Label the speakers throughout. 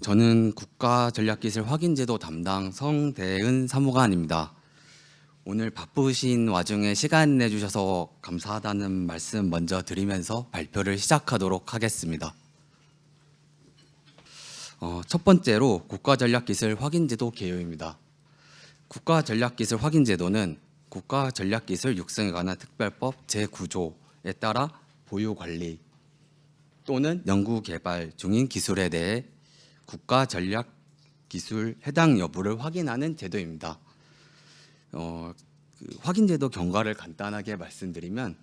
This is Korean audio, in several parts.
Speaker 1: 저는 국가전략기술 확인제도 담당 성대은 사무관입니다. 오늘 바쁘신 와중에 시간 내주셔서 감사하다는 말씀 먼저 드리면서 발표를 시작하도록 하겠습니다. 첫 번째로 국가전략기술 확인제도 개요입니다. 국가전략기술 확인제도는 국가전략기술 육성에 관한 특별법 제9조에 따라 보유관리 또는 연구개발 중인 기술에 대해 국가전략기술 해당 여부를 확인하는 제도입니다. 확인제도 경과를 간단하게 말씀드리면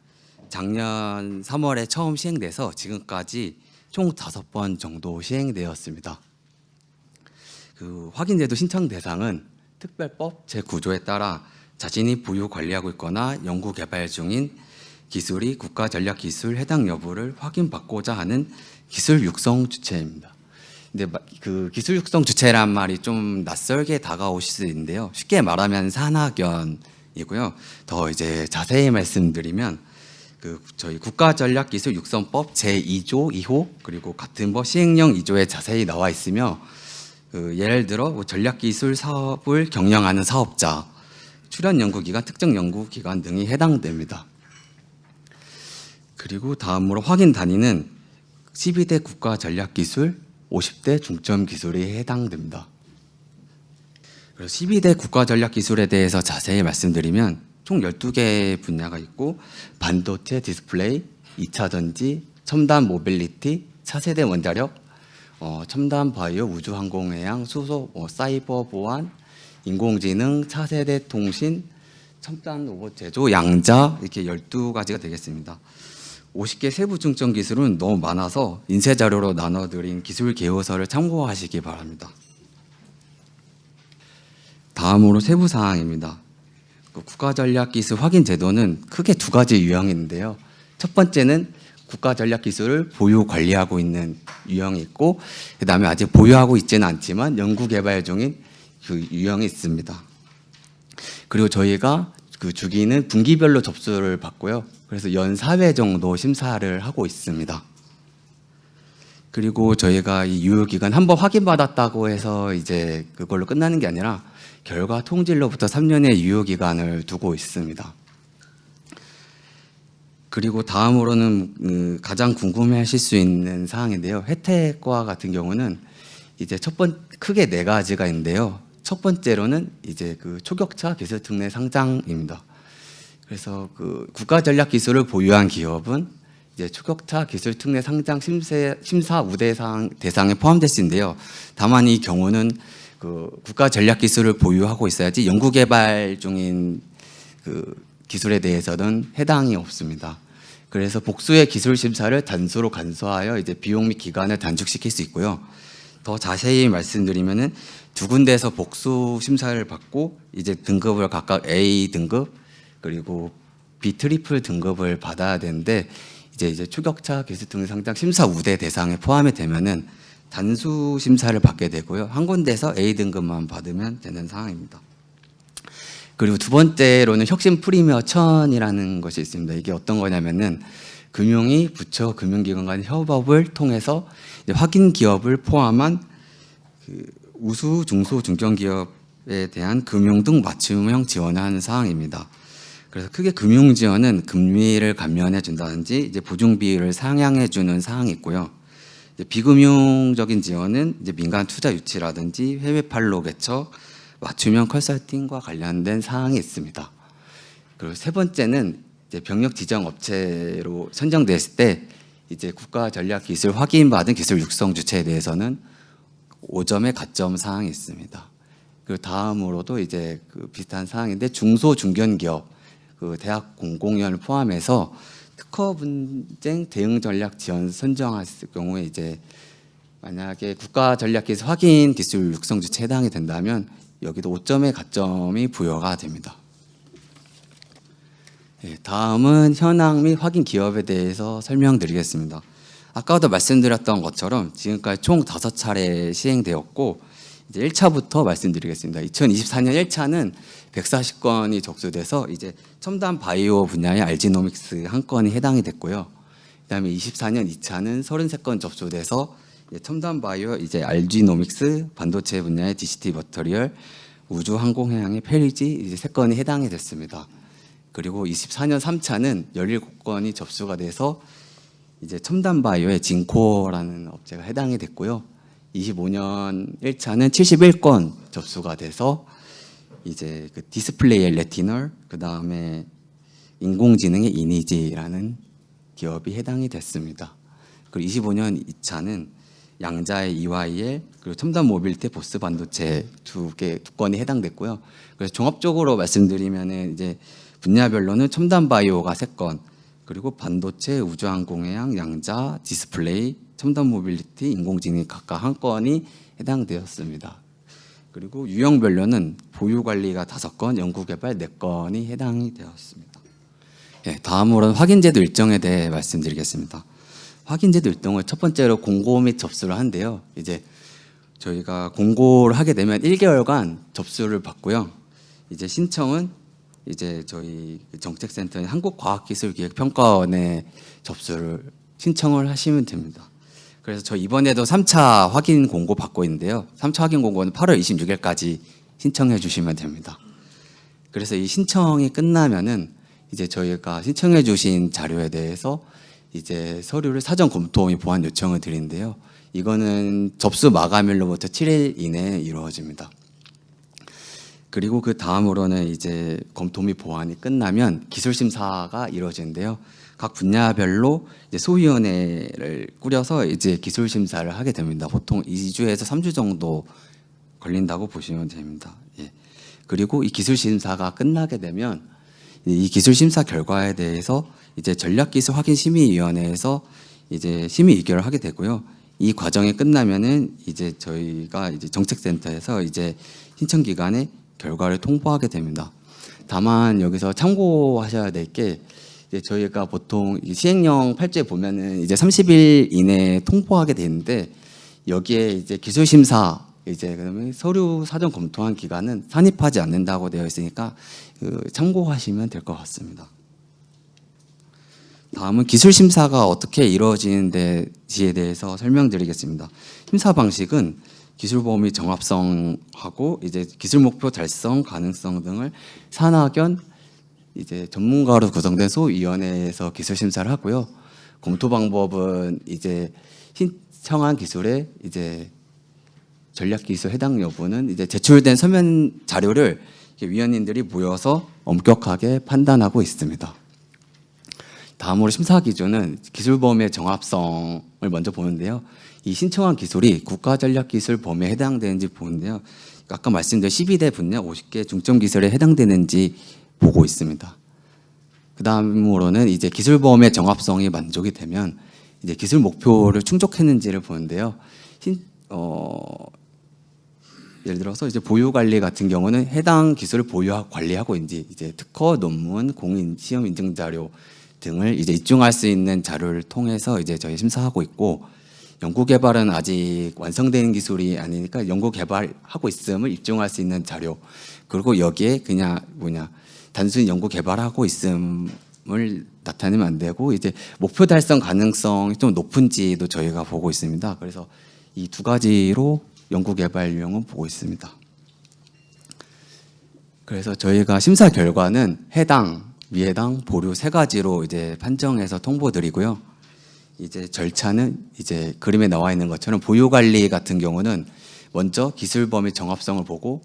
Speaker 1: 작년 3월에 처음 시행돼서 지금까지 총 5번 정도 시행되었습니다. 확인제도 신청 대상은 특별법 제9조에 따라 자신이 보유 관리하고 있거나 연구 개발 중인 기술이 국가전략기술 해당 여부를 확인받고자 하는 기술 육성 주체입니다. 근데 그 기술 육성 주체란 말이 좀 낯설게 다가오실 수 있는데요. 쉽게 말하면 산학연이고요. 더 이제 자세히 말씀드리면 저희 국가전략기술 육성법 제2조 2호 그리고 같은 법 시행령 2조에 자세히 나와 있으며 예를 들어 전략기술 사업을 경영하는 사업자, 출연 연구기관, 특정 연구기관 등이 해당됩니다. 그리고 다음으로 확인 단위는 12대 국가전략기술, 50대 중점기술이 해당됩니다. 12대 국가전략기술에 대해서 자세히 말씀드리면 총 12개 분야가 있고 반도체 디스플레이, 2차 전지, 첨단 모빌리티, 차세대 원자력, 첨단 바이오, 우주항공해양, 수소, 사이버 보안, 인공지능, 차세대 통신, 첨단 로봇 제조, 양자 이렇게 12가지가 되겠습니다. 50개 세부 중점 기술은 너무 많아서 인쇄 자료로 나눠드린 기술 개요서를 참고하시기 바랍니다. 다음으로 세부 사항입니다. 국가전략기술 확인 제도는 크게 2가지 유형이 있는데요. 첫 번째는 국가전략기술을 보유 관리하고 있는 유형이 있고, 그다음에 아직 보유하고 있지는 않지만 연구 개발 중인 그 유형이 있습니다. 그리고 저희가 그 주기는 분기별로 접수를 받고요. 그래서 연 4회 정도 심사를 하고 있습니다. 그리고 저희가 이 유효기간 한번 확인받았다고 해서 이제 그걸로 끝나는 게 아니라 결과 통지로부터 3년의 유효기간을 두고 있습니다. 그리고 다음으로는 가장 궁금해하실 수 있는 사항인데요. 혜택과 같은 경우는 이제 크게 4가지가 있는데요. 첫 번째로는 이제 초격차 기술 특례 상장입니다. 그래서 국가전략 기술을 보유한 기업은 이제 초격차 기술 특례 상장 심사 우대 대상에 포함될 수 있는데요. 다만 이 경우는 국가전략 기술을 보유하고 있어야지 연구개발 중인 기술에 대해서는 해당이 없습니다. 그래서 복수의 기술 심사를 단수로 간소하여 이제 비용 및 기간을 단축시킬 수 있고요. 더 자세히 말씀드리면은 2군데에서 복수 심사를 받고 이제 등급을 각각 A 등급 그리고 B 트리플 등급을 받아야 되는데 이제 초격차 기술 특례 상장 심사 우대 대상에 포함이 되면은 단수 심사를 받게 되고요. 한 군데에서 A 등급만 받으면 되는 상황입니다. 그리고 두 번째로는 혁신 프리미어 1000이라는 것이 있습니다. 이게 어떤 거냐면은 금융위, 부처, 금융기관 간 협업을 통해서 확인 기업을 포함한 우수, 중소, 중견기업에 대한 금융 등 맞춤형 지원을 하는 사항입니다. 그래서 크게 금융 지원은 금리를 감면해 준다든지 이제 보증비율을 상향해 주는 사항이 있고요. 이제 비금융적인 지원은 이제 민간 투자 유치라든지 해외 판로 개척, 맞춤형 컨설팅과 관련된 사항이 있습니다. 그리고 세 번째는 이제 병력 지정 업체로 선정됐을 때 이제 국가 전략 기술 확인받은 기술 육성 주체에 대해서는 5점의 가점 사항이 있습니다. 그리고 다음으로도 이제 비슷한 사항인데 중소 중견 기업 대학 공공연을 포함해서 특허 분쟁 대응 전략 지원 선정했을 경우에 이제 만약에 국가 전략 기술 확인 기술 육성 주체에 해당이 된다면 여기도 5점의 가점이 부여가 됩니다. 다음은 현황 및 확인 기업에 대해서 설명드리겠습니다. 아까도 말씀드렸던 것처럼 지금까지 총 5차례 시행되었고 이제 1차부터 말씀드리겠습니다. 2024년 1차는 140건이 접수돼서 이제 첨단 바이오 분야의 알지노믹스 1건이 해당이 됐고요. 그다음에 24년 2차는 33건 접수돼서 첨단 바이오, 이제 알지노믹스, 반도체 분야의 DCT 머터리얼, 우주 항공해양의 페리지 이제 3건이 해당이 됐습니다. 그리고 24년 3차는 17건이 접수가 돼서 이제 첨단 바이오의 진코라는 업체가 해당이 됐고요. 25년 1차는 71건 접수가 돼서 이제 그 디스플레이의 레티널, 그 다음에 인공지능의 이니지라는 기업이 해당이 됐습니다. 그리고 25년 2차는 양자의 EYL, 그리고 첨단 모빌리티 보스 반도체 두 건이 해당됐고요. 그래서 종합적으로 말씀드리면은 이제 분야별로는 첨단 바이오가 3건, 그리고 반도체, 우주항공해양, 양자, 디스플레이, 첨단 모빌리티, 인공지능이 각각 1건이 해당되었습니다. 그리고 유형별로는 보유관리가 5건, 연구개발 4건이 해당이 되었습니다. 다음으로는 확인제도 일정에 대해 말씀드리겠습니다. 확인제도 일정을 첫 번째로 공고 및 접수를 하는데요. 이제 저희가 공고를 하게 되면 1개월간 접수를 받고요. 이제 신청은 이제 저희 정책센터인 한국과학기술기획평가원에 접수를 신청을 하시면 됩니다. 그래서 저 이번에도 3차 확인 공고 받고 있는데요. 3차 확인 공고는 8월 26일까지 신청해 주시면 됩니다. 그래서 이 신청이 끝나면은 이제 저희가 신청해 주신 자료에 대해서 이제 서류를 사전 검토 및 보완 요청을 드리는데요. 이거는 접수 마감일로부터 7일 이내에 이루어집니다. 그리고 그 다음으로는 이제 검토 및 보완이 끝나면 기술 심사가 이루어지는데요. 각 분야별로 이제 소위원회를 꾸려서 이제 기술 심사를 하게 됩니다. 보통 2주에서 3주 정도 걸린다고 보시면 됩니다. 예. 그리고 이 기술 심사가 끝나게 되면 이 기술 심사 결과에 대해서 이제 전략기술 확인 심의위원회에서 이제 심의 의결을 하게 되고요. 이 과정이 끝나면은 이제 저희가 이제 정책센터에서 이제 신청 기간에 결과를 통보하게 됩니다. 다만 여기서 참고하셔야 될 게 이제 저희가 보통 시행령 8조에 보면은 이제 30일 이내에 통보하게 되는데 여기에 이제 기술 심사 이제 그러면 서류 사전 검토한 기간은 산입하지 않는다고 되어 있으니까 참고하시면 될 것 같습니다. 다음은 기술 심사가 어떻게 이루어지는지에 대해서 설명드리겠습니다. 심사 방식은 기술 범위 정합성하고 이제 기술 목표 달성 가능성 등을 산학연 이제 전문가로 구성된 소위원회에서 기술 심사를 하고요. 검토 방법은 이제 신청한 기술의 이제 전략기술 해당 여부는 이제 제출된 서면 자료를 위원님들이 모여서 엄격하게 판단하고 있습니다. 다음으로 심사 기준은 기술 범위의 정합성을 먼저 보는데요. 이 신청한 기술이 국가전략기술 범위에 해당되는지 보는데요. 아까 말씀드린 12대 분야 50개 중점 기술에 해당되는지 보고 있습니다. 그 다음으로는 이제 기술 범위의 정합성이 만족이 되면 이제 기술 목표를 충족했는지를 보는데요. 예를 들어서 이제 보유 관리 같은 경우는 해당 기술을 보유하고 관리하고 있는지, 이제 특허, 논문, 공인, 시험 인증 자료 등을 이제 입증할 수 있는 자료를 통해서 이제 저희 심사하고 있고, 연구 개발은 아직 완성된 기술이 아니니까 연구 개발하고 있음을 입증할 수 있는 자료, 그리고 여기에 그냥 단순히 연구 개발하고 있음을 나타내면 안 되고 이제 목표 달성 가능성이 좀 높은지도 저희가 보고 있습니다. 그래서 이 두 가지로 연구 개발 유형은 보고 있습니다. 그래서 저희가 심사 결과는 해당, 미해당, 보류 3가지로 이제 판정해서 통보드리고요. 이제 절차는 이제 그림에 나와 있는 것처럼 보유 관리 같은 경우는 먼저 기술 범위 정합성을 보고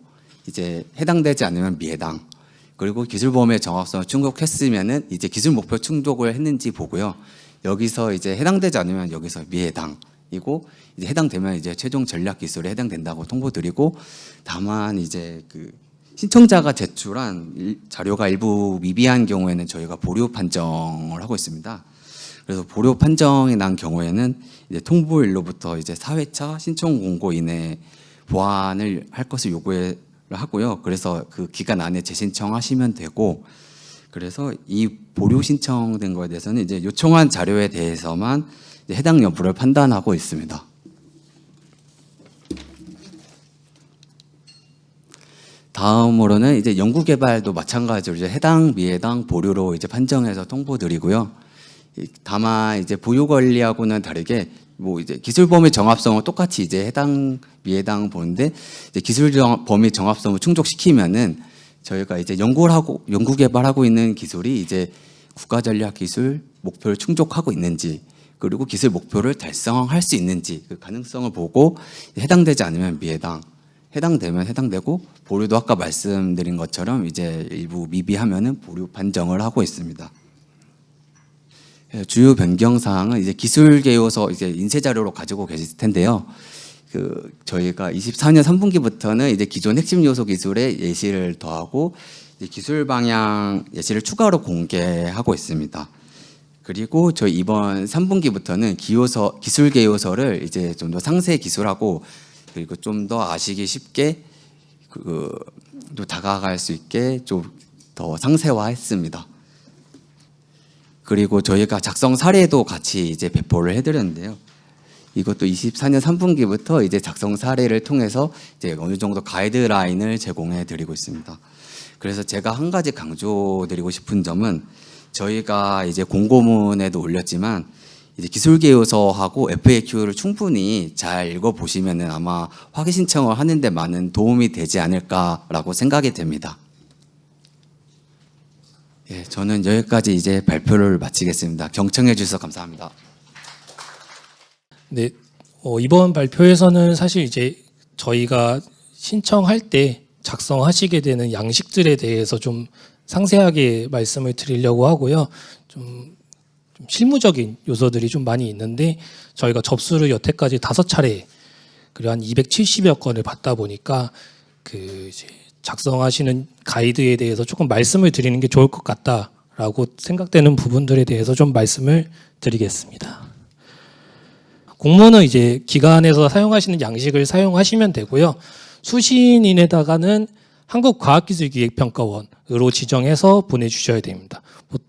Speaker 1: 이제 해당되지 않으면 미해당, 그리고 기술 범위의 정합성을 충족했으면은 이제 기술 목표 충족을 했는지 보고요. 여기서 이제 해당되지 않으면 여기서 미해당이고, 이제 해당되면 이제 최종 전략 기술에 해당된다고 통보드리고, 다만 이제 그 신청자가 제출한 자료가 일부 미비한 경우에는 저희가 보류 판정을 하고 있습니다. 그래서 보류 판정이 난 경우에는 이제 통보일로부터 이제 4회차 신청 공고 이내에 보완을 할 것을 요구를 하고요. 그래서 그 기간 안에 재신청하시면 되고, 그래서 이 보류 신청된 거에 대해서는 이제 요청한 자료에 대해서만 이제 해당 여부를 판단하고 있습니다. 다음으로는 이제 연구 개발도 마찬가지로 이제 해당, 미해당, 보류로 이제 판정해서 통보드리고요. 다만 이제 보유 권리하고는 다르게 뭐 이제 기술 범위 정합성을 똑같이 이제 해당 미해당 보는데 이제 기술 범위 정합성을 충족시키면은 저희가 이제 연구 개발하고 있는 기술이 이제 국가 전략 기술 목표를 충족하고 있는지 그리고 기술 목표를 달성할 수 있는지 그 가능성을 보고 해당되지 않으면 미해당, 해당되면 해당되고 보류도 아까 말씀드린 것처럼 이제 일부 미비하면은 보류 판정을 하고 있습니다. 주요 변경 사항은 이제 기술 개요서 이제 인쇄 자료로 가지고 계실 텐데요. 저희가 24년 3분기부터는 이제 기존 핵심 요소 기술에 예시를 더하고 이제 기술 방향 예시를 추가로 공개하고 있습니다. 그리고 저희 이번 3분기부터는 기술 개요서를 이제 좀 더 상세 기술하고 그리고 좀 더 아시기 쉽게 또 다가갈 수 있게 좀 더 상세화했습니다. 그리고 저희가 작성 사례도 같이 이제 배포를 해드렸는데요. 이것도 24년 3분기부터 이제 작성 사례를 통해서 이제 어느 정도 가이드라인을 제공해 드리고 있습니다. 그래서 제가 한 가지 강조드리고 싶은 점은 저희가 이제 공고문에도 올렸지만 이제 기술개요서하고 FAQ를 충분히 잘 읽어보시면은 아마 확인 신청을 하는데 많은 도움이 되지 않을까라고 생각이 됩니다. 예, 저는 여기까지 이제 발표를 마치겠습니다. 경청해 주셔서 감사합니다.
Speaker 2: 네, 이번 발표에서는 사실 이제 저희가 신청할 때 작성하시게 되는 양식들에 대해서 좀 상세하게 말씀을 드리려고 하고요. 좀 실무적인 요소들이 좀 많이 있는데 저희가 접수를 여태까지 5차례 그리고 한 270여 건을 받다 보니까 이제 작성하시는 가이드에 대해서 조금 말씀을 드리는 게 좋을 것 같다라고 생각되는 부분들에 대해서 좀 말씀을 드리겠습니다. 공문은 이제 기관에서 사용하시는 양식을 사용하시면 되고요. 수신인에다가는 한국과학기술기획평가원으로 지정해서 보내주셔야 됩니다.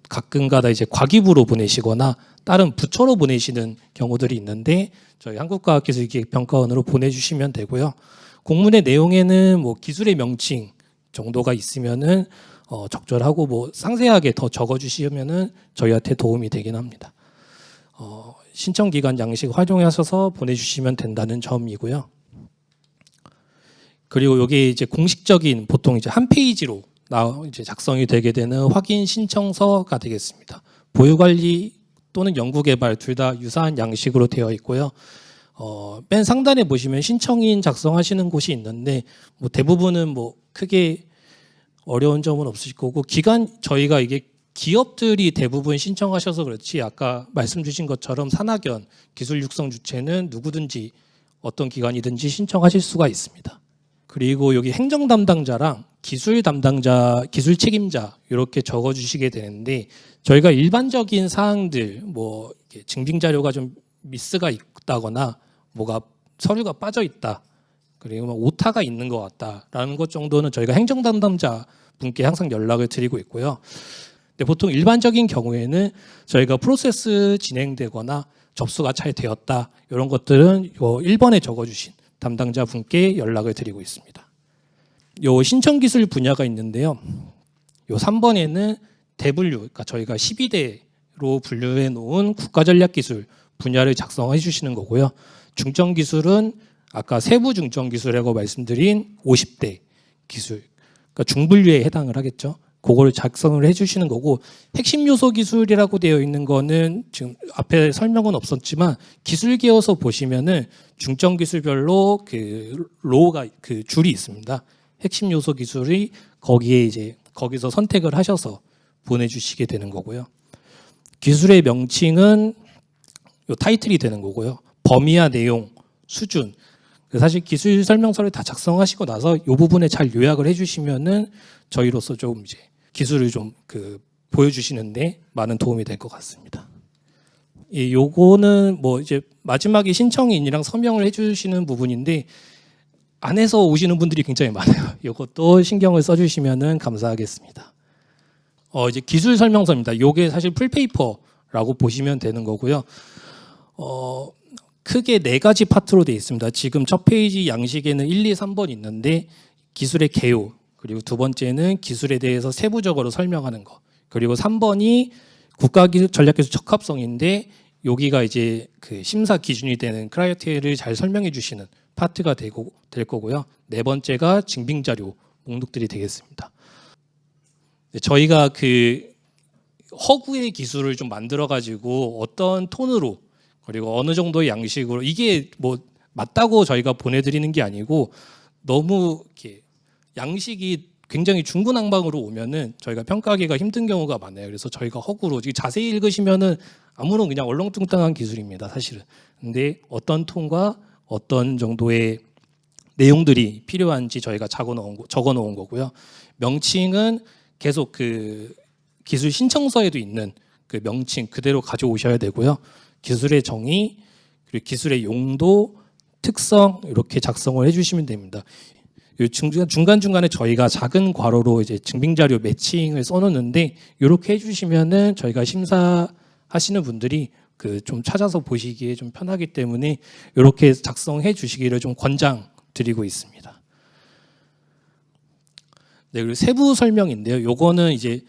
Speaker 2: 가끔가다 이제 과기부로 보내시거나 다른 부처로 보내시는 경우들이 있는데 저희 한국과학기술기획평가원으로 보내주시면 되고요. 공문의 내용에는 뭐 기술의 명칭 정도가 있으면은 적절하고 뭐 상세하게 더 적어주시면은 저희한테 도움이 되긴 합니다. 신청 기간 양식 활용하셔서 보내주시면 된다는 점이고요. 그리고 이게 이제 공식적인 보통 이제 한 페이지로 이제 작성이 되게 되는 확인 신청서가 되겠습니다. 보유관리 또는 연구개발 둘 다 유사한 양식으로 되어 있고요. 맨 상단에 보시면 신청인 작성하시는 곳이 있는데 뭐 대부분은 뭐 크게 어려운 점은 없으실 거고 저희가 이게 기업들이 대부분 신청하셔서 그렇지 아까 말씀 주신 것처럼 산학연 기술 육성 주체는 누구든지 어떤 기관이든지 신청하실 수가 있습니다. 그리고 여기 행정 담당자랑 기술 담당자, 기술 책임자 이렇게 적어주시게 되는데 저희가 일반적인 사항들 뭐 증빙 자료가 좀 미스가 있다거나 뭐가 서류가 빠져 있다 그리고 뭐 오타가 있는 것 같다라는 것 정도는 저희가 행정 담당자 분께 항상 연락을 드리고 있고요. 근데 보통 일반적인 경우에는 저희가 프로세스 진행되거나 접수가 잘 되었다 이런 것들은 1번에 적어주신 담당자 분께 연락을 드리고 있습니다. 요 신청 기술 분야가 있는데요. 요 3번에는 대분류, 그러니까 저희가 12대로 분류해 놓은 국가전략기술 분야를 작성해 주시는 거고요. 중점기술은 아까 세부 중점기술이라고 말씀드린 50대 기술, 그러니까 중분류에 해당을 하겠죠. 그거를 작성을 해주시는 거고 핵심 요소 기술이라고 되어 있는 거는 지금 앞에 설명은 없었지만 기술 계열서 보시면은 중점 기술별로 로우가 줄이 있습니다. 핵심 요소 기술이 거기에 이제 거기서 선택을 하셔서 보내주시게 되는 거고요. 기술의 명칭은 요 타이틀이 되는 거고요. 범위와 내용, 수준. 사실 기술 설명서를 다 작성하시고 나서 이 부분에 잘 요약을 해주시면은 저희로서 좀 이제 기술을 좀 보여주시는데 많은 도움이 될 것 같습니다. 요거는 뭐 이제 마지막에 신청인이랑 서명을 해주시는 부분인데 안에서 오시는 분들이 굉장히 많아요. 요것도 신경을 써주시면은 감사하겠습니다. 이제 기술 설명서입니다. 요게 사실 풀페이퍼라고 보시면 되는 거고요. 크게 4가지 파트로 되어 있습니다. 지금 첫 페이지 양식에는 1, 2, 3번 있는데 기술의 개요, 그리고 두 번째는 기술에 대해서 세부적으로 설명하는 거, 그리고 3번이 국가전략기술 적합성인데 여기가 이제 그 심사 기준이 되는 크라이테리아를 잘 설명해 주시는 파트가 될 거고요. 네 번째가 증빙 자료 목록들이 되겠습니다. 저희가 그 허구의 기술을 좀 만들어 가지고 어떤 톤으로 그리고 어느 정도의 양식으로 이게 뭐 맞다고 저희가 보내드리는 게 아니고 너무 이렇게 양식이 굉장히 중구난방으로 오면은 저희가 평가하기가 힘든 경우가 많아요. 그래서 저희가 허구로 자세히 읽으시면은 아무런 그냥 얼렁뚱땅한 기술입니다, 사실은. 근데 어떤 톤과 어떤 정도의 내용들이 필요한지 저희가 적어 놓은 거고요. 명칭은 계속 그 기술 신청서에도 있는 그 명칭 그대로 가져오셔야 되고요. 기술의 정의, 그리고 기술의 용도, 특성 이렇게 작성을 해주시면 됩니다. 중간중간에 저희가 작은 괄호로 이제 증빙자료 매칭을 써놓는데 이렇게 해주시면은 저희가 심사하시는 분들이 그 좀 찾아서 보시기에 좀 편하기 때문에 이렇게 작성해 주시기를 좀 권장드리고 있습니다. 네, 그리고 세부 설명인데요. 요거는 이제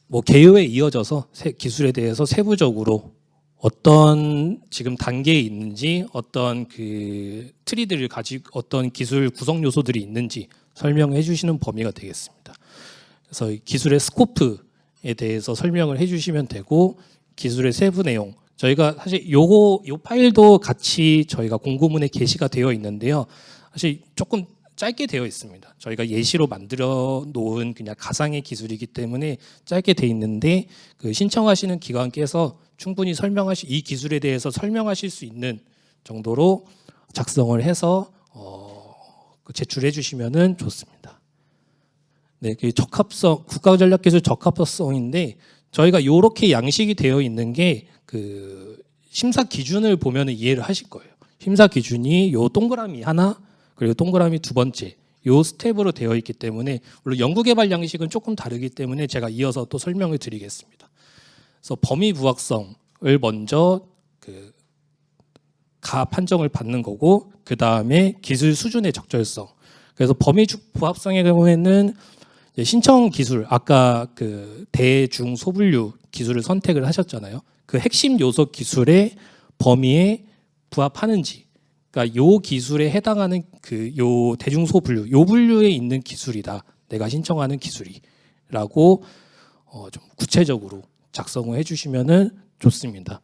Speaker 2: 뭐 개요에 이어져서 기술에 대해서 세부적으로 어떤 지금 단계에 있는지 어떤 그 트리들을 가지고 어떤 기술 구성 요소들이 있는지 설명해 주시는 범위가 되겠습니다. 그래서 이 기술의 스코프에 대해서 설명을 해 주시면 되고 기술의 세부 내용 저희가 사실 요 파일도 같이 저희가 공고문에 게시가 되어 있는데요. 사실 조금 짧게 되어 있습니다. 저희가 예시로 만들어 놓은 그냥 가상의 기술이기 때문에 짧게 되어 있는데 그 신청하시는 기관께서 충분히 이 기술에 대해서 설명하실 수 있는 정도로 작성을 해서 제출해 주시면은 좋습니다. 네, 그 적합성, 국가전략기술 적합성인데 저희가 이렇게 양식이 되어 있는 게 그 심사 기준을 보면은 이해를 하실 거예요. 심사 기준이 요 동그라미 하나 그리고 동그라미 두 번째 요 스텝으로 되어 있기 때문에 물론 연구개발 양식은 조금 다르기 때문에 제가 이어서 또 설명을 드리겠습니다. 그래서 범위 부합성을 먼저 그 판정을 받는 거고 그 다음에 기술 수준의 적절성. 그래서 범위 부합성의 경우에는 신청 기술 아까 그 대중 소분류 기술을 선택을 하셨잖아요. 그 핵심 요소 기술의 범위에 부합하는지. 그러니까 요 기술에 해당하는 그 요 대중소 분류, 요 분류에 있는 기술이다. 내가 신청하는 기술이라고 좀 구체적으로 작성을 해주시면은 좋습니다.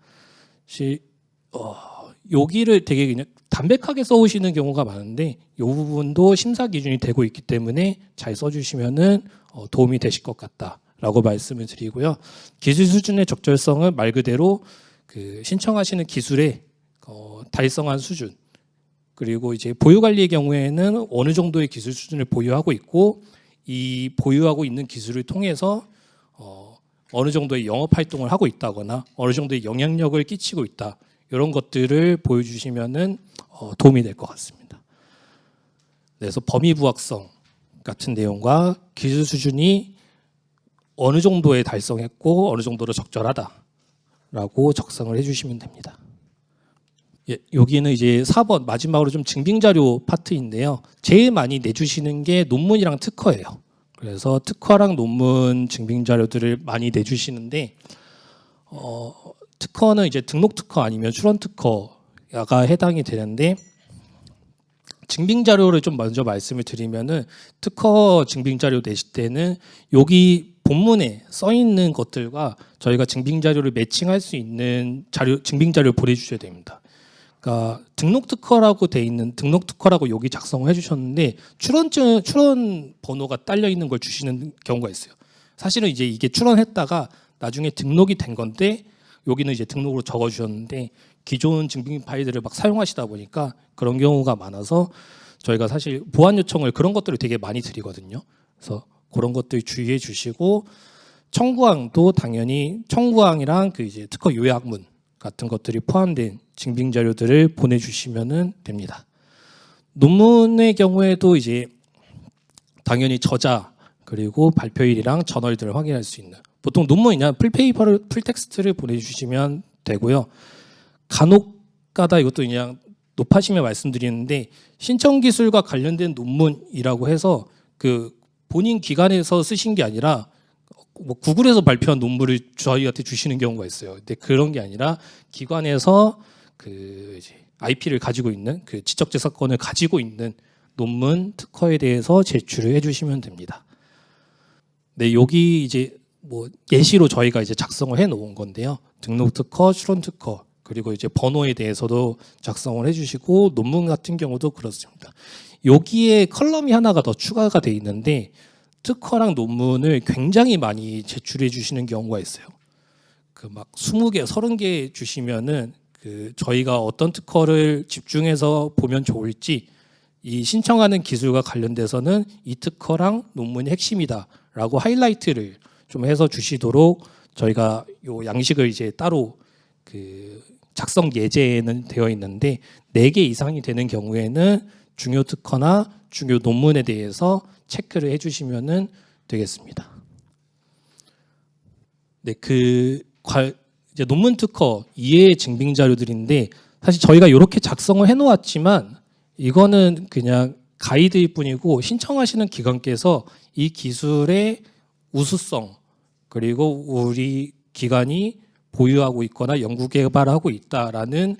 Speaker 2: 여기를 되게 그냥 담백하게 써오시는 경우가 많은데 이 부분도 심사 기준이 되고 있기 때문에 잘 써주시면은 도움이 되실 것 같다라고 말씀을 드리고요. 기술 수준의 적절성은 말 그대로 그 신청하시는 기술의 달성한 수준. 그리고 이제 보유 관리의 경우에는 어느 정도의 기술 수준을 보유하고 있고 이 보유하고 있는 기술을 통해서 어느 정도의 영업 활동을 하고 있다거나 어느 정도의 영향력을 끼치고 있다. 이런 것들을 보여주시면은 도움이 될 것 같습니다. 그래서 범위 부합성 같은 내용과 기술 수준이 어느 정도에 달성했고 어느 정도로 적절하다라고 작성을 해주시면 됩니다. 예, 여기는 이제 4번 마지막으로 좀 증빙자료 파트인데요. 제일 많이 내주시는 게 논문이랑 특허예요. 그래서 특허랑 논문 증빙자료들을 많이 내주시는데 특허는 이제 등록 특허 아니면 출원 특허가 해당이 되는데 증빙자료를 좀 먼저 말씀을 드리면은 특허 증빙자료 내실 때는 여기 본문에 써 있는 것들과 저희가 증빙자료를 매칭할 수 있는 증빙자료를 보내주셔야 됩니다. 그러니까 등록 특허라고 돼 있는 등록 특허라고 여기 작성을 해주셨는데 출원 번호가 딸려 있는 걸 주시는 경우가 있어요. 사실은 이제 이게 출원했다가 나중에 등록이 된 건데 여기는 이제 등록으로 적어주셨는데 기존 증빙 파일들을 막 사용하시다 보니까 그런 경우가 많아서 저희가 사실 보완 요청을 그런 것들을 되게 많이 드리거든요. 그래서 그런 것들 주의해 주시고 청구항도 당연히 청구항이랑 그 이제 특허 요약문 같은 것들이 포함된 증빙 자료들을 보내주시면 됩니다. 논문의 경우에도 이제 당연히 저자 그리고 발표일이랑 저널들을 확인할 수 있는 보통 논문이나 풀페이퍼를 풀텍스트를 보내주시면 되고요. 간혹가다 이것도 그냥 높아심에 말씀드리는데 신청 기술과 관련된 논문이라고 해서 그 본인 기관에서 쓰신 게 아니라 뭐 구글에서 발표한 논문을 저희한테 주시는 경우가 있어요. 근데 그런 게 아니라 기관에서 그 이제 IP를 가지고 있는 그 지적재산권을 가지고 있는 논문 특허에 대해서 제출을 해주시면 됩니다. 네, 여기 이제 뭐 예시로 저희가 이제 작성을 해놓은 건데요. 등록 특허, 출원 특허, 그리고 이제 번호에 대해서도 작성을 해주시고 논문 같은 경우도 그렇습니다. 여기에 컬럼이 하나가 더 추가가 돼 있는데 특허랑 논문을 굉장히 많이 제출해 주시는 경우가 있어요. 그 막 20개, 30개 주시면은 그 저희가 어떤 특허를 집중해서 보면 좋을지 이 신청하는 기술과 관련돼서는 이 특허랑 논문이 핵심이다라고 하이라이트를 좀 해서 주시도록 저희가 요 양식을 이제 따로 그 작성 예제에는 되어 있는데 4개 이상이 되는 경우에는 중요 특허나 중요 논문에 대해서 체크를 해주시면 되겠습니다. 네, 이제 논문 특허 이해 증빙 자료들인데 사실 저희가 이렇게 작성을 해놓았지만 이거는 그냥 가이드일 뿐이고 신청하시는 기관께서 이 기술의 우수성 그리고 우리 기관이 보유하고 있거나 연구 개발하고 있다라는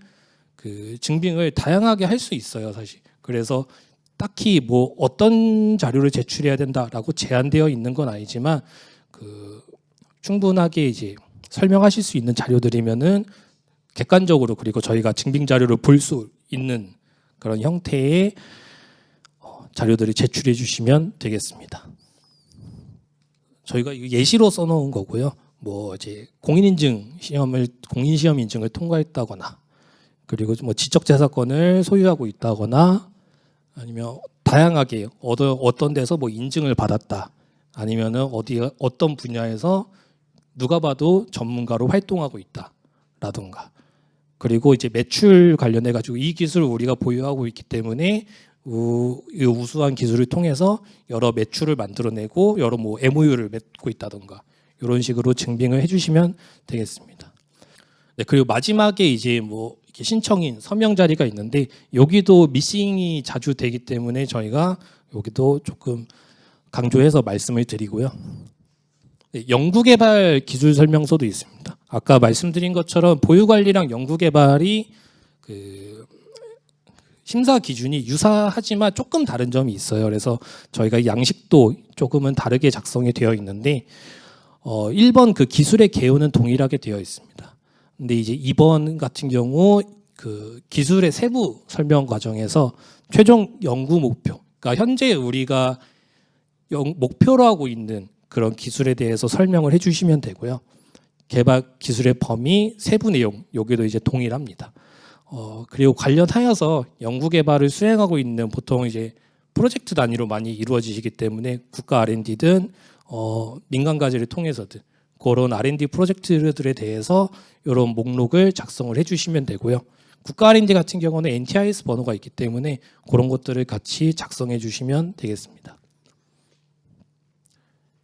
Speaker 2: 그 증빙을 다양하게 할 수 있어요, 사실. 그래서 딱히 뭐 어떤 자료를 제출해야 된다라고 제한되어 있는 건 아니지만 그 충분하게 이제 설명하실 수 있는 자료들이면은 객관적으로 그리고 저희가 증빙 자료를 볼 수 있는 그런 형태의 자료들을 제출해 주시면 되겠습니다. 저희가 예시로 써놓은 거고요. 뭐 이제 공인시험 인증을 통과했다거나 그리고 뭐 지적재산권을 소유하고 있다거나 아니면 다양하게 어떤 데서 뭐 인증을 받았다 아니면은 어떤 분야에서 누가 봐도 전문가로 활동하고 있다라든가 그리고 이제 매출 관련해 가지고 이 기술을 우리가 보유하고 있기 때문에 이 우수한 기술을 통해서 여러 매출을 만들어내고 여러 뭐 MOU를 맺고 있다든가 이런 식으로 증빙을 해주시면 되겠습니다. 네, 그리고 마지막에 이제 뭐 이렇게 신청인 서명 자리가 있는데 여기도 미싱이 자주 되기 때문에 저희가 여기도 조금 강조해서 말씀을 드리고요. 네, 연구개발 기술 설명서도 있습니다. 아까 말씀드린 것처럼 보유관리랑 연구개발이 그 심사 기준이 유사하지만 조금 다른 점이 있어요. 그래서 저희가 양식도 조금은 다르게 작성이 되어 있는데 1번 그 기술의 개요는 동일하게 되어 있습니다. 근데 이제 2번 같은 경우 그 기술의 세부 설명 과정에서 최종 연구 목표, 그러니까 현재 우리가 목표로 하고 있는 그런 기술에 대해서 설명을 해주시면 되고요. 개발 기술의 범위, 세부 내용 여기도 이제 동일합니다. 그리고 관련하여서 연구 개발을 수행하고 있는 보통 이제 프로젝트 단위로 많이 이루어지시기 때문에 국가 R&D든 민간 과제를 통해서든 그런 R&D 프로젝트들에 대해서 이런 목록을 작성을 해주시면 되고요. 국가 R&D 같은 경우는 NTIS 번호가 있기 때문에 그런 것들을 같이 작성해 주시면 되겠습니다.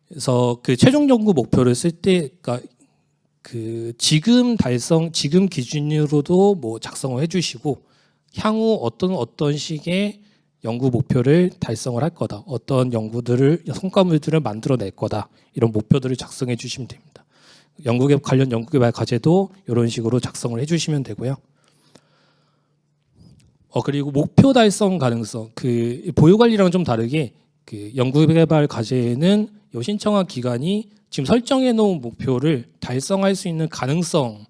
Speaker 2: 그래서 그 최종 연구 목표를 쓸 때, 그러니까 그 지금 기준으로도 뭐 작성을 해주시고 향후 어떤 식의 연구 목표를 달성을 할 거다, 어떤 성과물들을 만들어낼 거다 이런 목표들을 작성해 주시면 됩니다. 관련 연구개발 과제도 이런 식으로 작성을 해주시면 되고요. 그리고 목표 달성 가능성, 그 보유관리랑 좀 다르게 그 연구개발 과제에는 요 신청한 기관이 지금 설정해 놓은 목표를 달성할 수 있는 가능성이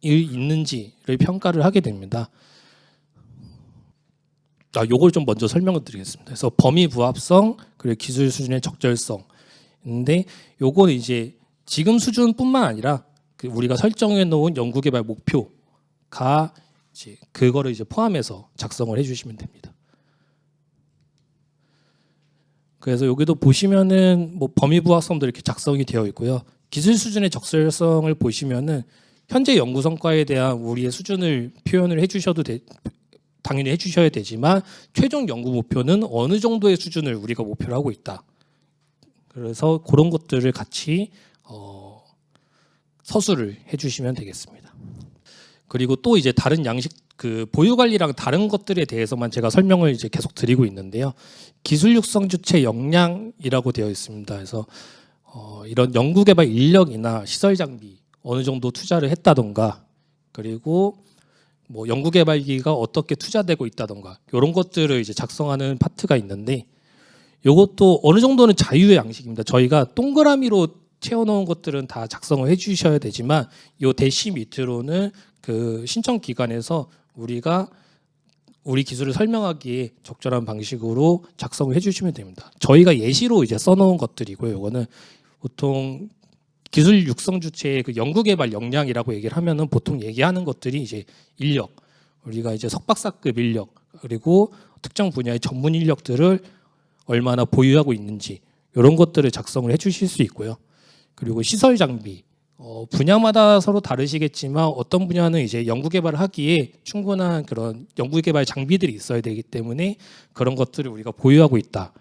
Speaker 2: 있는지를 평가를 하게 됩니다. 요걸 좀 먼저 설명을 드리겠습니다. 그래서 범위 부합성, 그리고 기술 수준의 적절성. 근데 요거는 이제 지금 수준뿐만 아니라 그 우리가 설정해 놓은 연구개발 목표가 이제 그거를 이제 포함해서 작성을 해주시면 됩니다. 그래서 여기도 보시면은 뭐 범위 부합성도 이렇게 작성이 되어 있고요. 기술 수준의 적절성을 보시면은 현재 연구 성과에 대한 우리의 수준을 표현을 해주셔도 당연히 해주셔야 되지만 최종 연구 목표는 어느 정도의 수준을 우리가 목표로 하고 있다. 그래서 그런 것들을 같이 서술을 해주시면 되겠습니다. 그리고 또 이제 다른 양식 그 보유 관리랑 다른 것들에 대해서만 제가 설명을 이제 계속 드리고 있는데요. 기술 육성 주체 역량이라고 되어 있습니다. 그래서 이런 연구개발 인력이나 시설 장비 어느 정도 투자를 했다던가, 그리고 뭐 연구개발기가 어떻게 투자되고 있다던가 이런 것들을 이제 작성하는 파트가 있는데, 이것도 어느 정도는 자유의 양식입니다. 저희가 동그라미로 채워놓은 것들은 다 작성을 해주셔야 되지만, 이 대시 밑으로는 그 신청 기관에서 우리가 우리 기술을 설명하기에 적절한 방식으로 작성을 해주시면 됩니다. 저희가 예시로 이제 써놓은 것들이고요. 이거는 보통 기술 육성 주체의 그 연구개발 역량이라고 얘기를 하면은 보통 얘기하는 것들이 이제 인력, 우리가 이제 석박사급 인력, 그리고 특정 분야의 전문 인력들을 얼마나 보유하고 있는지 이런 것들을 작성을 해주실 수 있고요. 그리고 시설 장비, 분야마다 서로 다르시겠지만 어떤 분야는 이제 연구개발을 하기에 충분한 그런 연구개발 장비들이 있어야 되기 때문에 그런 것들을 우리가 보유하고 있다,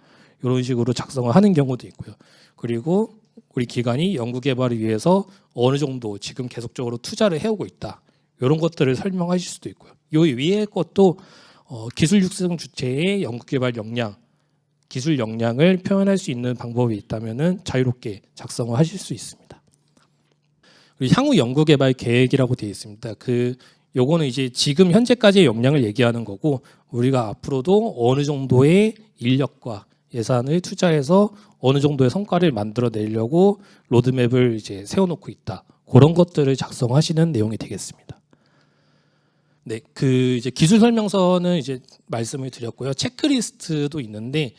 Speaker 2: 이런 식으로 작성을 하는 경우도 있고요. 그리고 우리 기관이 연구개발을 위해서 어느 정도 지금 계속적으로 투자를 해오고 있다, 이런 것들을 설명하실 수도 있고요. 이 위에 것도 기술 육성 주체의 연구개발 역량, 기술 역량을 표현할 수 있는 방법이 있다면은 자유롭게 작성을 하실 수 있습니다. 그리고 향후 연구개발 계획이라고 되어 있습니다. 요거는 이제 지금 현재까지의 역량을 얘기하는 거고, 우리가 앞으로도 어느 정도의 인력과 예산을 투자해서 어느 정도의 성과를 만들어내려고 로드맵을 이제 세워놓고 있다, 그런 것들을 작성하시는 내용이 되겠습니다. 네, 이제 기술 설명서는 이제 말씀을 드렸고요. 체크리스트도 있는데,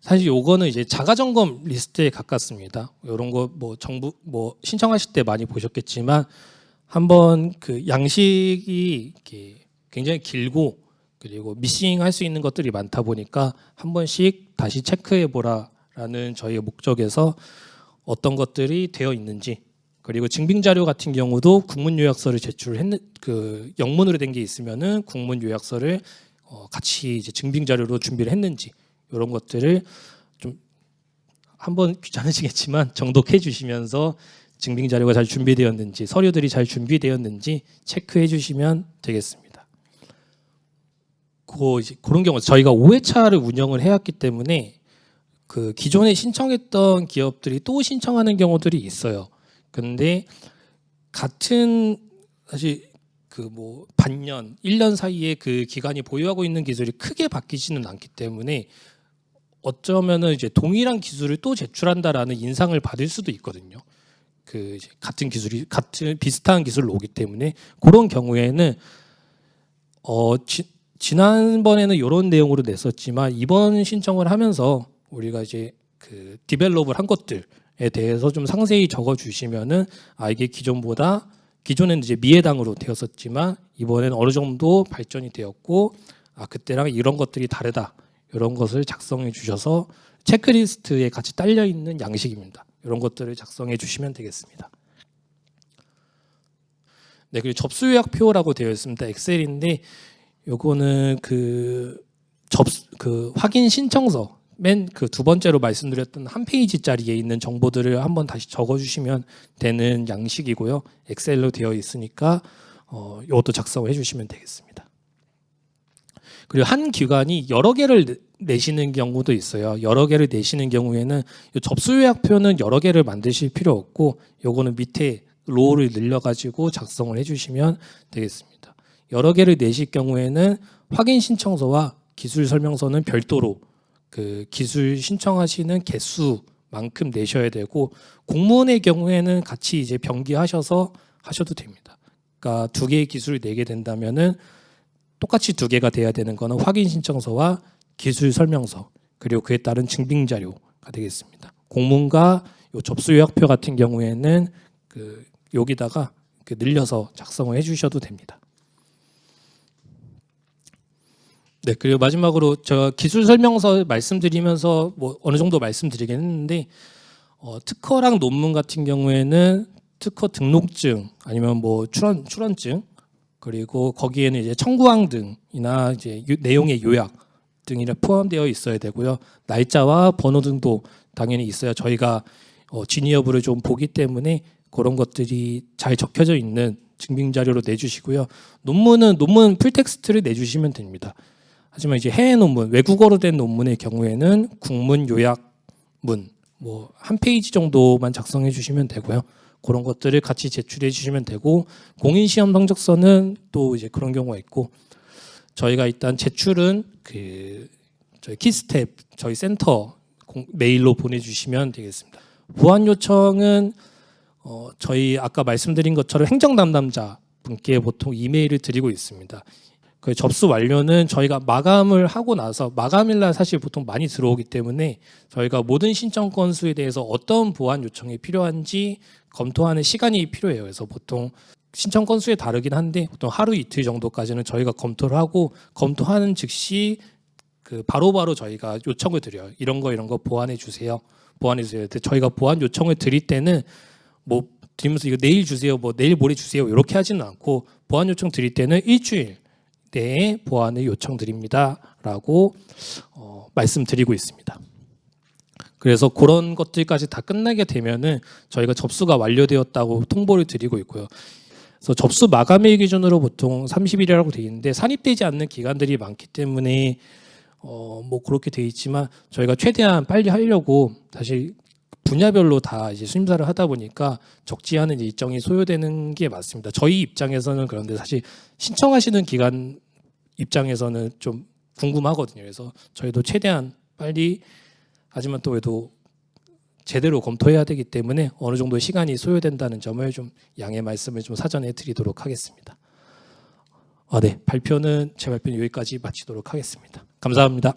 Speaker 2: 사실 요거는 이제 자가점검 리스트에 가깝습니다. 이런 거 뭐 정부 뭐 신청하실 때 많이 보셨겠지만, 한번 그 양식이 이렇게 굉장히 길고, 그리고 미싱할 수 있는 것들이 많다 보니까 한 번씩 다시 체크해 보라라는 저희의 목적에서 어떤 것들이 되어 있는지, 그리고 증빙 자료 같은 경우도 국문 요약서를 제출했는 그 영문으로 된 게 있으면은 국문 요약서를 같이 이제 증빙 자료로 준비를 했는지, 이런 것들을 좀 한번 귀찮으시겠지만 정독해 주시면서 증빙 자료가 잘 준비되었는지, 서류들이 잘 준비되었는지 체크해 주시면 되겠습니다. 그런 경우 저희가 5회차를 운영을 해왔기 때문에 그 기존에 신청했던 기업들이 또 신청하는 경우들이 있어요. 근데 같은 사실 그 뭐 반년, 1년 사이에 그 기관이 보유하고 있는 기술이 크게 바뀌지는 않기 때문에 어쩌면은 이제 동일한 기술을 또 제출한다라는 인상을 받을 수도 있거든요. 그 이제 같은 기술이 비슷한 기술로 오기 때문에, 그런 경우에는 지난번에는 이런 내용으로 냈었지만 이번 신청을 하면서 우리가 이제 그 디벨롭을 한 것들에 대해서 좀 상세히 적어 주시면은, 이게 기존에는 이제 미해당으로 되었었지만 이번에는 어느 정도 발전이 되었고, 그때랑 이런 것들이 다르다, 이런 것을 작성해 주셔서 체크리스트에 같이 딸려 있는 양식입니다. 이런 것들을 작성해 주시면 되겠습니다. 네, 그리고 접수 요약표라고 되어 있습니다. 엑셀인데, 요거는 그 확인 신청서 맨 그 두 번째로 말씀드렸던 한 페이지짜리에 있는 정보들을 한번 다시 적어주시면 되는 양식이고요. 엑셀로 되어 있으니까 이것도 작성을 해주시면 되겠습니다. 그리고 한 기관이 여러 개를 내시는 경우도 있어요. 여러 개를 내시는 경우에는 이 접수 요약표는 여러 개를 만드실 필요 없고, 요거는 밑에 로우를 늘려가지고 작성을 해주시면 되겠습니다. 여러 개를 내실 경우에는 확인 신청서와 기술 설명서는 별도로 그 기술 신청하시는 개수만큼 내셔야 되고, 공무원의 경우에는 같이 이제 병기하셔서 하셔도 됩니다. 그러니까 두 개의 기술을 내게 된다면은 똑같이 두 개가 돼야 되는 거는 확인 신청서와 기술 설명서, 그리고 그에 따른 증빙 자료가 되겠습니다. 공문과 요 접수 요약표 같은 경우에는 여기다가 늘려서 작성을 해주셔도 됩니다. 네, 그리고 마지막으로 저 기술 설명서 말씀드리면서 뭐 어느 정도 말씀드리긴 했는데, 특허랑 논문 같은 경우에는 특허 등록증 아니면 뭐 출원증, 그리고 거기에는 이제 청구항 등이나 이제 내용의 요약 등이 포함되어 있어야 되고요. 날짜와 번호 등도 당연히 있어야 저희가 진위 여부를 좀 보기 때문에 그런 것들이 잘 적혀져 있는 증빙 자료로 내주시고요. 논문 풀텍스트를 내주시면 됩니다. 하지만 이제 해외 논문, 외국어로 된 논문의 경우에는 국문 요약문, 뭐 한 페이지 정도만 작성해 주시면 되고요. 그런 것들을 같이 제출해 주시면 되고, 공인 시험 성적서는 또 이제 그런 경우가 있고, 저희가 일단 제출은 저희 키스텝 저희 센터 메일로 보내주시면 되겠습니다. 보완 요청은 저희 아까 말씀드린 것처럼 행정 담당자 분께 보통 이메일을 드리고 있습니다. 그 접수 완료는 저희가 마감을 하고 나서 마감일날 사실 보통 많이 들어오기 때문에 저희가 모든 신청 건수에 대해서 어떤 보완 요청이 필요한지 검토하는 시간이 필요해요. 그래서 보통 신청 건수에 다르긴 한데 보통 하루 이틀 정도까지는 저희가 검토를 하고, 검토하는 즉시 바로바로 저희가 요청을 드려요. 이런 거 보완해 주세요. 근데 저희가 보완 요청을 드릴 때는 뭐 드리면서 이거 내일 주세요, 뭐 내일 모레 주세요 이렇게 하지는 않고, 보완 요청 드릴 때는 일주일 내에 보완을 요청드립니다라고 말씀드리고 있습니다. 그래서 그런 것들까지 다 끝나게 되면은 저희가 접수가 완료되었다고 통보를 드리고 있고요. 그래서 접수 마감일 기준으로 보통 30일이라고 되어 있는데 산입되지 않는 기관들이 많기 때문에 뭐 그렇게 되어 있지만, 저희가 최대한 빨리 하려고 사실 분야별로 다 이제 심사를 하다 보니까 적지 않은 일정이 소요되는 게 맞습니다. 저희 입장에서는 그런데 사실 신청하시는 기관 입장에서는 좀 궁금하거든요. 그래서 저희도 최대한 빨리, 하지만 또 그래도 제대로 검토해야 되기 때문에 어느 정도 시간이 소요된다는 점을 좀 양해 말씀을 좀 사전에 드리도록 하겠습니다. 네, 제 발표는 여기까지 마치도록 하겠습니다. 감사합니다.